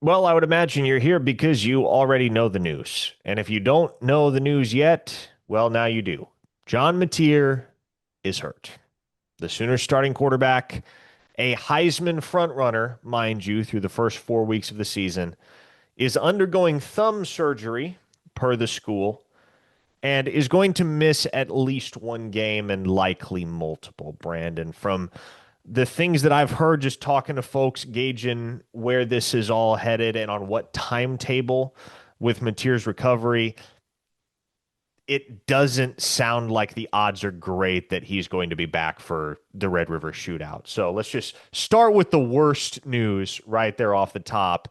Well, I would imagine you're here because you already know the news. And if you don't know the news yet, well, now you do. John Mateer is hurt. The Sooners starting quarterback, a Heisman frontrunner, mind you, through the first 4 weeks of the season, is undergoing thumb surgery per the school and is going to miss at least one game and likely multiple, Brandon. From the things that I've heard just talking to folks, gauging where this is all headed and on what timetable with Mateer's recovery, it doesn't sound like the odds are great that he's going to be back for the Red River Shootout. So let's just start with the worst news right there off the top.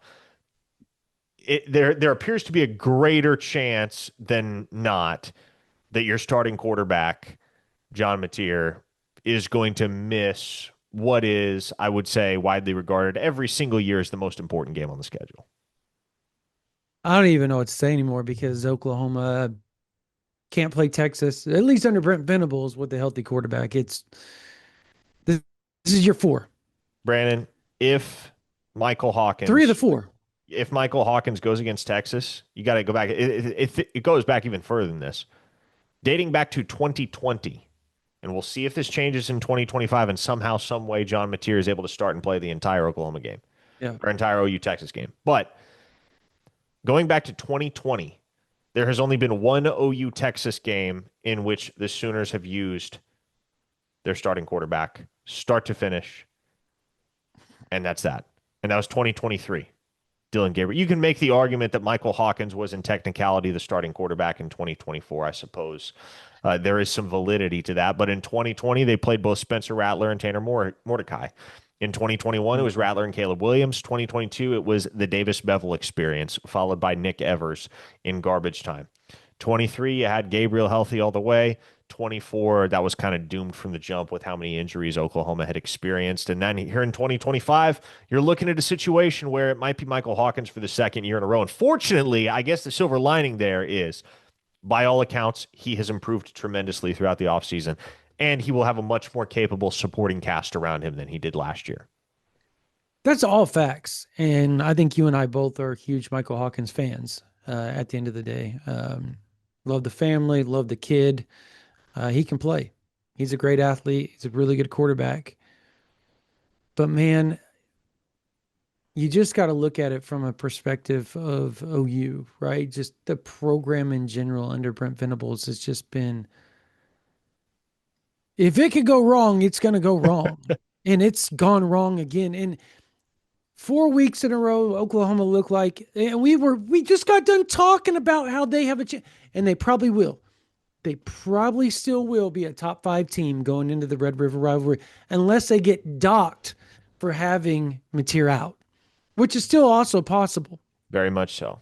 There appears to be a greater chance than not that your starting quarterback, John Mateer, is going to miss what is, I would say, widely regarded every single year as the most important game on the schedule. I don't even know what to say anymore because Oklahoma can't play Texas, at least under Brent Venables with a healthy quarterback. This is year four. Brandon, if Michael Three of the Hawkins four. if Michael Hawkins goes against Texas, you got to go back. It goes back even further than this, dating back to 2020. And we'll see if this changes in 2025 and somehow, some way, John Mateer is able to start and play the entire Oklahoma game Yeah. or entire OU Texas game. But going back to 2020, there has only been one OU Texas game in which the Sooners have used their starting quarterback, start to finish, and that's that. And that was 2023. Dillon Gabriel. You can make the argument that Michael Hawkins was in technicality the starting quarterback in 2024, I suppose. There is some validity to that. But in 2020, they played both Spencer Rattler and Tanner Mordecai. In 2021, it was Rattler and Caleb Williams. 2022, it was the Davis Bevel experience, followed by Nick Evers in garbage time. 23, you had Gabriel healthy all the way. 24, that was kind of doomed from the jump with how many injuries Oklahoma had experienced. And then here in 2025, you're looking at a situation where it might be Michael Hawkins for the second year in a row. And fortunately, I guess the silver lining there is, by all accounts, he has improved tremendously throughout the offseason, and he will have a much more capable supporting cast around him than he did last year. That's all facts. And I think you and I both are huge Michael Hawkins fans at the end of the day. Love the family, love the kid. He can play. He's a great athlete. He's a really good quarterback. But man, you just got to look at it from a perspective of OU, right? Just the program in general under Brent Venables has just been, if it could go wrong, it's going to go wrong. And it's gone wrong again. And 4 weeks in a row, Oklahoma looked like, and we just got done talking about how they have a chance, and they probably will. They probably still will be a top five team going into the Red River rivalry, unless they get docked for having Mateer out, which is still also possible. Very much so.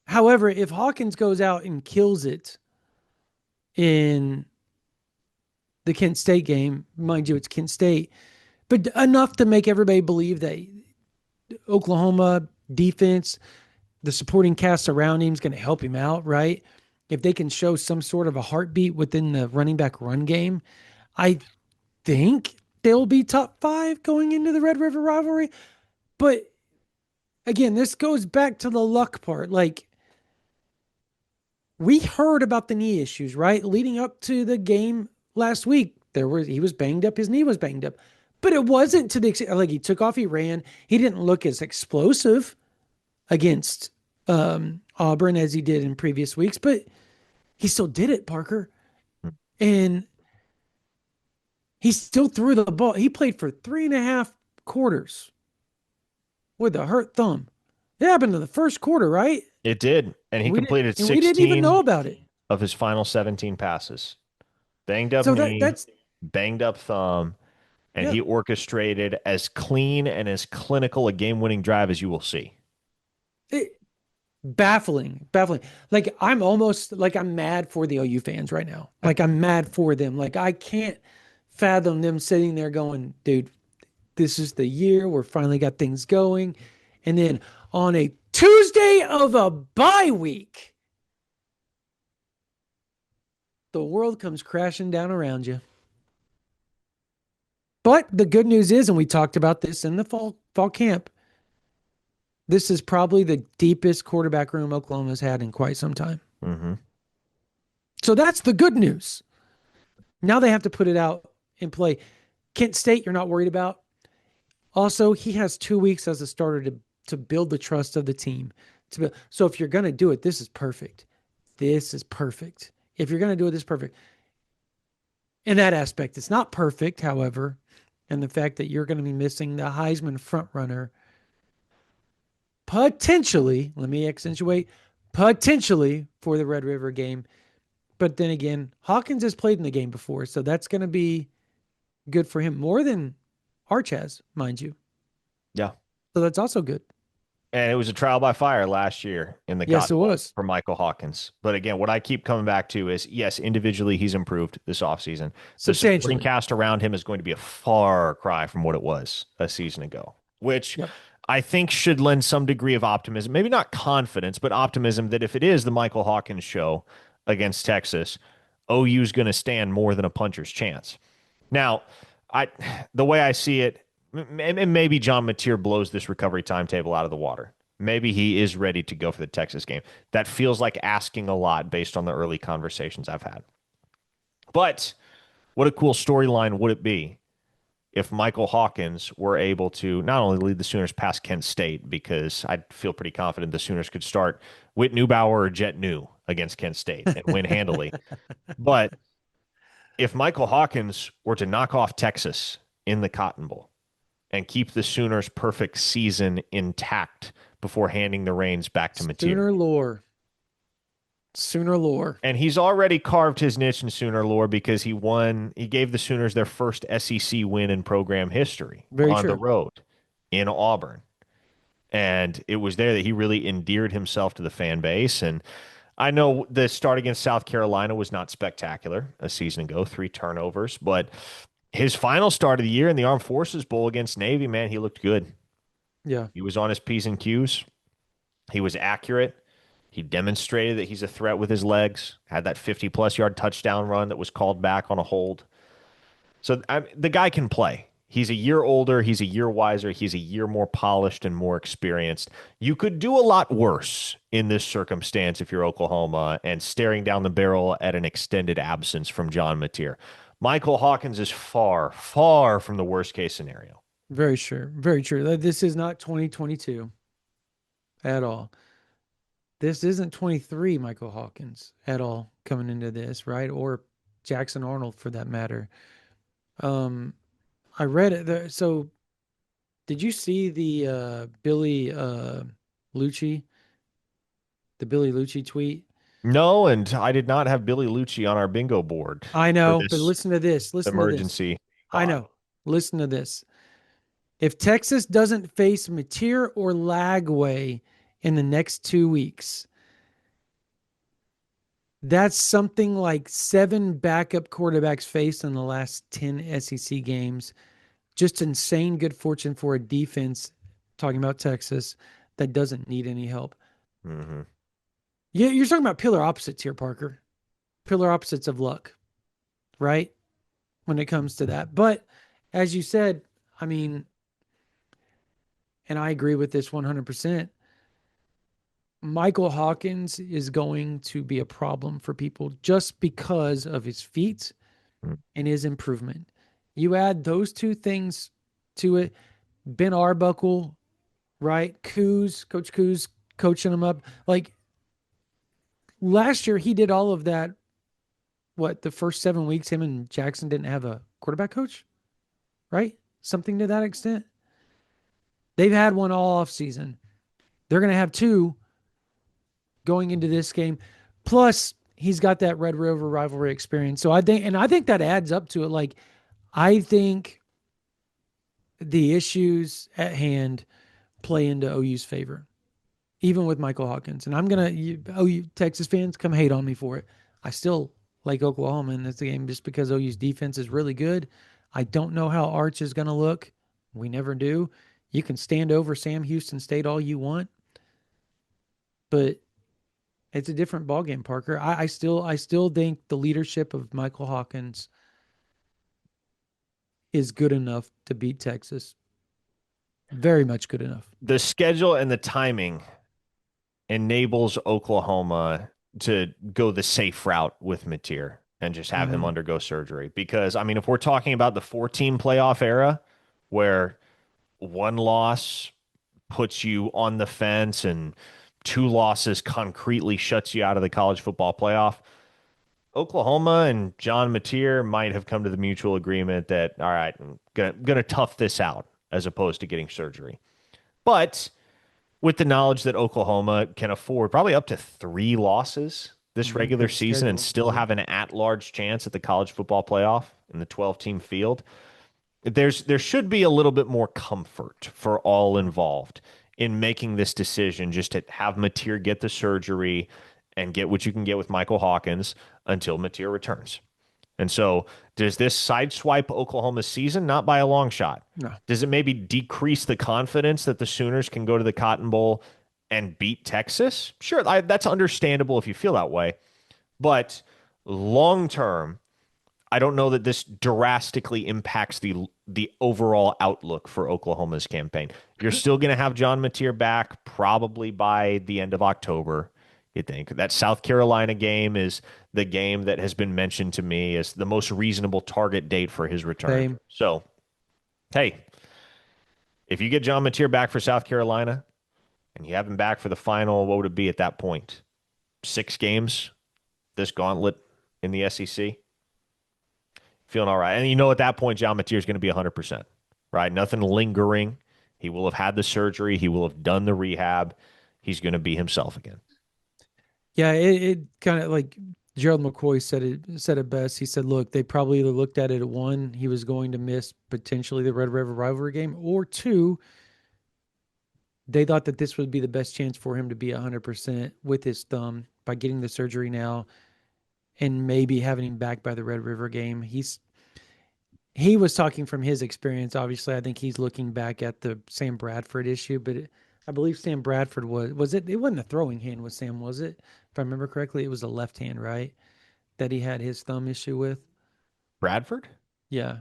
However, if Hawkins goes out and kills it in the Kent State game, mind you, it's Kent State, but enough to make everybody believe that Oklahoma defense, the supporting cast around him is going to help him out, right? If they can show some sort of a heartbeat within the running back run game, I think they'll be top five going into the Red River rivalry. But again, this goes back to the luck part. Like, we heard about the knee issues, right? Leading up to the game last week, he was banged up, his knee was banged up. But it wasn't to the extent, like, he took off, he ran. He didn't look as explosive against Auburn as he did in previous weeks, but he still did it, Parker. And he still threw the ball. He played for 3.5 quarters with a hurt thumb. It happened in the first quarter, right? It did. And he We didn't, completed and we didn't even know 16 about it. of his final 17 passes. Banged up So knee, that's banged up thumb, and yeah. he orchestrated as clean and as clinical a game-winning drive as you will see. It, baffling. Like, I'm mad for the OU fans right now. Like, I'm mad for them. Like, I can't fathom them sitting there going, dude, this is the year we're finally got things going. And then on a Tuesday of a bye week, the world comes crashing down around you. But the good news is, and we talked about this in the fall camp, This is probably the deepest quarterback room Oklahoma's had in quite some time. Mm-hmm. So that's the good news. Now they have to put it out in play. Kent State, you're not worried about. Also, he has 2 weeks as a starter to build the trust of the team. So if you're going to do it, this is perfect. This is perfect. If you're going to do it, this is perfect. In that aspect, it's not perfect, however, and the fact that you're going to be missing the Heisman frontrunner potentially, let me accentuate, potentially for the Red River game. But then again, Hawkins has played in the game before, so that's going to be good for him more than Arch has, mind you. Yeah. So that's also good. And it was a trial by fire last year in the Yes, it Cotton Bowl was. for Michael Hawkins. But again, what I keep coming back to is yes, individually he's improved this offseason. The supporting Substantially. cast around him is going to be a far cry from what it was a season ago, which Yep. I think should lend some degree of optimism, maybe not confidence, but optimism that if it is the Michael Hawkins show against Texas, OU is going to stand more than a puncher's chance. Now, the way I see it, and maybe John Mateer blows this recovery timetable out of the water. Maybe he is ready to go for the Texas game. That feels like asking a lot based on the early conversations I've had. But what a cool storyline would it be if Michael Hawkins were able to not only lead the Sooners past Kent State, because I feel pretty confident the Sooners could start Whit Neubauer or Jet New against Kent State and win handily, but if Michael Hawkins were to knock off Texas in the Cotton Bowl and keep the Sooners' perfect season intact before handing the reins back to Mateer. Sooner lore. Sooner lore. And he's already carved his niche in Sooner lore because he gave the Sooners their first SEC win in program history Very on true. the road in Auburn. And it was there that he really endeared himself to the fan base. And I know the start against South Carolina was not spectacular a season ago, 3 turnovers, but his final start of the year in the Armed Forces Bowl against Navy, man, he looked good. Yeah. He was on his P's and Q's. He was accurate. He demonstrated that he's a threat with his legs, had that 50-plus yard touchdown run that was called back on a hold. So the guy can play. He's a year older. He's a year wiser. He's a year more polished and more experienced. You could do a lot worse in this circumstance if you're Oklahoma and staring down the barrel at an extended absence from John Mateer. Michael Hawkins is far, far from the worst case scenario. Very sure. Very true. This is not 2022 at all. This isn't 23 Michael Hawkins at all coming into this, right? Or Jackson Arnold for that matter. I read it there. So did you see the Billy Lucci? The Billy Lucci tweet? No, and I did not have Billy Lucci on our bingo board I for know, but this listen to this. Listen to this. emergency. I know. Listen to this. If Texas doesn't face Mateer or Lagway in the next 2 weeks, that's something like 7 backup quarterbacks faced in the last 10 SEC games. Just insane good fortune for a defense, talking about Texas, that doesn't need any help. Mm-hmm. Yeah, you're talking about pillar opposites here, Parker. Pillar opposites of luck, right? When it comes to that. But as you said, I mean, and I agree with this 100%. Michael Hawkins is going to be a problem for people just because of his feet and his improvement. You add those 2 things to it. Ben Arbuckle, right? Coach Coos coaching him up. Like last year, he did all of that. What, the first 7 weeks, him and Jackson didn't have a quarterback coach, right? Something to that extent. They've had one all off season. They're going to have 2 going into this game. Plus, he's got that Red River rivalry experience. So I think that adds up to it. Like, I think the issues at hand play into OU's favor, even with Michael Hawkins. And I'm going to, OU Texas fans, come hate on me for it. I still like Oklahoma in this game just because OU's defense is really good. I don't know how Arch is going to look. We never do. You can stand over Sam Houston State all you want, but it's a different ballgame, Parker. I still think the leadership of Michael Hawkins is good enough to beat Texas. Very much good enough. The schedule and the timing enables Oklahoma to go the safe route with Mateer and just have him Mhm. undergo surgery. Because, I mean, if we're talking about the 14 playoff era where one loss puts you on the fence and two losses concretely shuts you out of the college football playoff, Oklahoma and John Mateer might have come to the mutual agreement that, all right, I'm gonna tough this out as opposed to getting surgery. But with the knowledge that Oklahoma can afford probably up to 3 losses this regular Good season and schedule. still Yep. have an at-large chance at the college football playoff in the 12-team field, there should be a little bit more comfort for all involved in making this decision just to have Mateer get the surgery and get what you can get with Michael Hawkins until Mateer returns. And so, does this sideswipe Oklahoma's season? Not by a long shot. No. Does it maybe decrease the confidence that the Sooners can go to the Cotton Bowl and beat Texas? Sure, that's understandable if you feel that way. But long term, I don't know that this drastically impacts the overall outlook for Oklahoma's campaign. You're still going to have John Mateer back probably by the end of October. You think that South Carolina game is the game that has been mentioned to me as the most reasonable target date for his return. Same. So, hey, if you get John Mateer back for South Carolina and you have him back for the final, what would it be at that point? 6 games, this gauntlet in the SEC? Feeling all right. And you know, at that point, John Mateer is going to be 100%, right? Nothing lingering. He will have had the surgery. He will have done the rehab. He's going to be himself again. Yeah, it kind of like Gerald McCoy said it best. He said, "Look, they probably either looked at it at one, he was going to miss potentially the Red River rivalry game, or two, they thought that this would be the best chance for him to be 100% with his thumb by getting the surgery now and maybe having him back by the Red River game." He was talking from his experience. Obviously, I think he's looking back at the Sam Bradford issue, but I believe Sam Bradford was it? It wasn't a throwing hand with Sam, was it? If I remember correctly, it was a left hand, right? That he had his thumb issue with. Bradford? Yeah,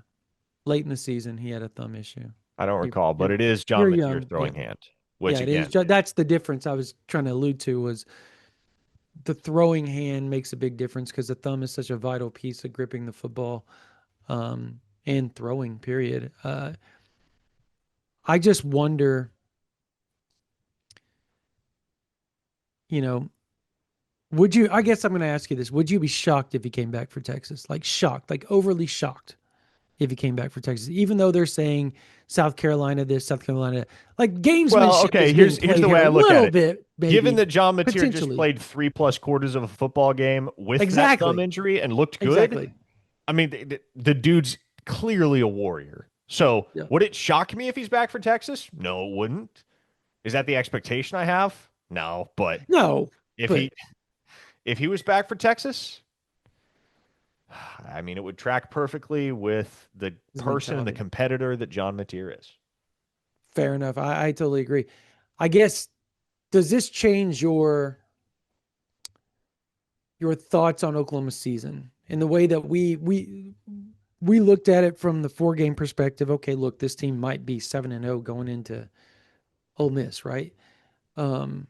late in the season, he had a thumb issue. I don't You, recall, but you're it is John you're Mateer's young, yeah, throwing hand, yeah. which It is. again, That's the difference I was trying to allude to was the throwing hand makes a big difference because the thumb is such a vital piece of gripping the football and throwing. Period. I just wonder, you know, would you? I guess I'm going to ask you this: would you be shocked if he came back for Texas? Like shocked, like overly shocked, if he came back for Texas, even though they're saying South Carolina this, South Carolina, like well, gamesmanship okay, is being here's played the here way a I look at little it. bit, Given maybe that John Mateer just potentially. played 3+ quarters of a football game with that thumb Exactly, injury and looked good, exactly. I mean, the dude's clearly a warrior. So, Yeah. would it shock me if he's back for Texas? No, it wouldn't. Is that the expectation I have? No, but No, if but he was back for Texas, I mean, it would track perfectly with the his person and the mentality. competitor that John Mateer is. Fair enough. I totally agree. I guess does this change your thoughts on Oklahoma season in the way that we looked at it from the 4 game perspective? Okay, look, this team might be 7-0 going into Ole Miss, right? Um,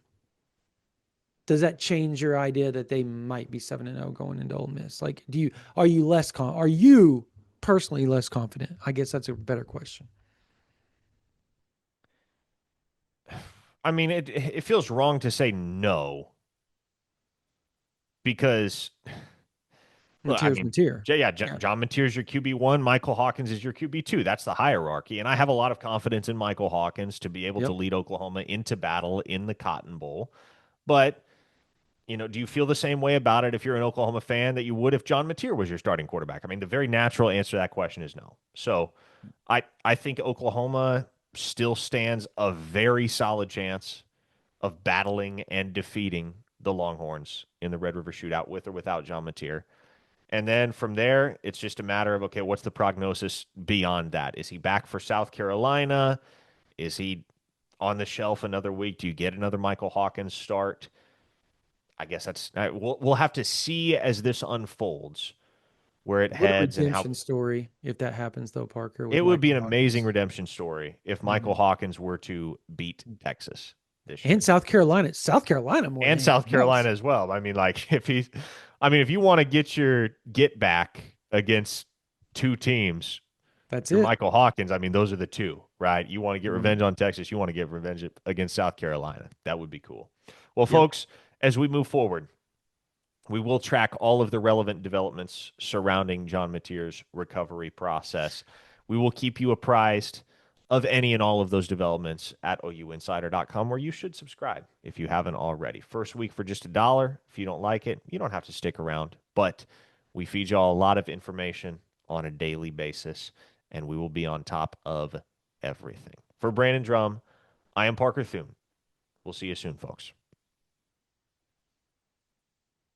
does that change your idea that they might be 7-0 going into Ole Miss? Like, are you are you personally less confident? I guess that's a better question. I mean, it feels wrong to say no because, well, I Mateer's mean, Mateer. Yeah. John Mateer is your QB1. Michael Hawkins is your QB2. That's the hierarchy. And I have a lot of confidence in Michael Hawkins to be able to Yep. lead Oklahoma into battle in the Cotton Bowl. But, do you feel the same way about it if you're an Oklahoma fan that you would if John Mateer was your starting quarterback? I mean, the very natural answer to that question is no. So I think Oklahoma still stands a very solid chance of battling and defeating the Longhorns in the Red River Shootout with or without John Mateer. And then from there, it's just a matter of, okay, what's the prognosis beyond that? Is he back for South Carolina? Is he on the shelf another week? Do you get another Michael Hawkins start? I guess we'll have to see as this unfolds where it What a heads and how redemption story if that happens, though, Parker, with it would be Michael an amazing Hawkins. redemption story if Michael Mhm. Hawkins were to beat Texas this year And South Carolina. South Carolina more and than South anything else. Carolina as well. I mean, like if you want to get your get back against two teams That's through it. Michael Hawkins, I mean, those are the two, right? You want to get Mhm. revenge on Texas, you want to get revenge against South Carolina. That would be cool. Well, Yep. folks, as we move forward, we will track all of the relevant developments surrounding John Mateer's recovery process. We will keep you apprised of any and all of those developments at ouinsider.com, where you should subscribe if you haven't already. First week for just $1. If you don't like it, you don't have to stick around, but we feed y'all a lot of information on a daily basis, and we will be on top of everything. For Brandon Drum, I am Parker Thune. We'll see you soon, folks.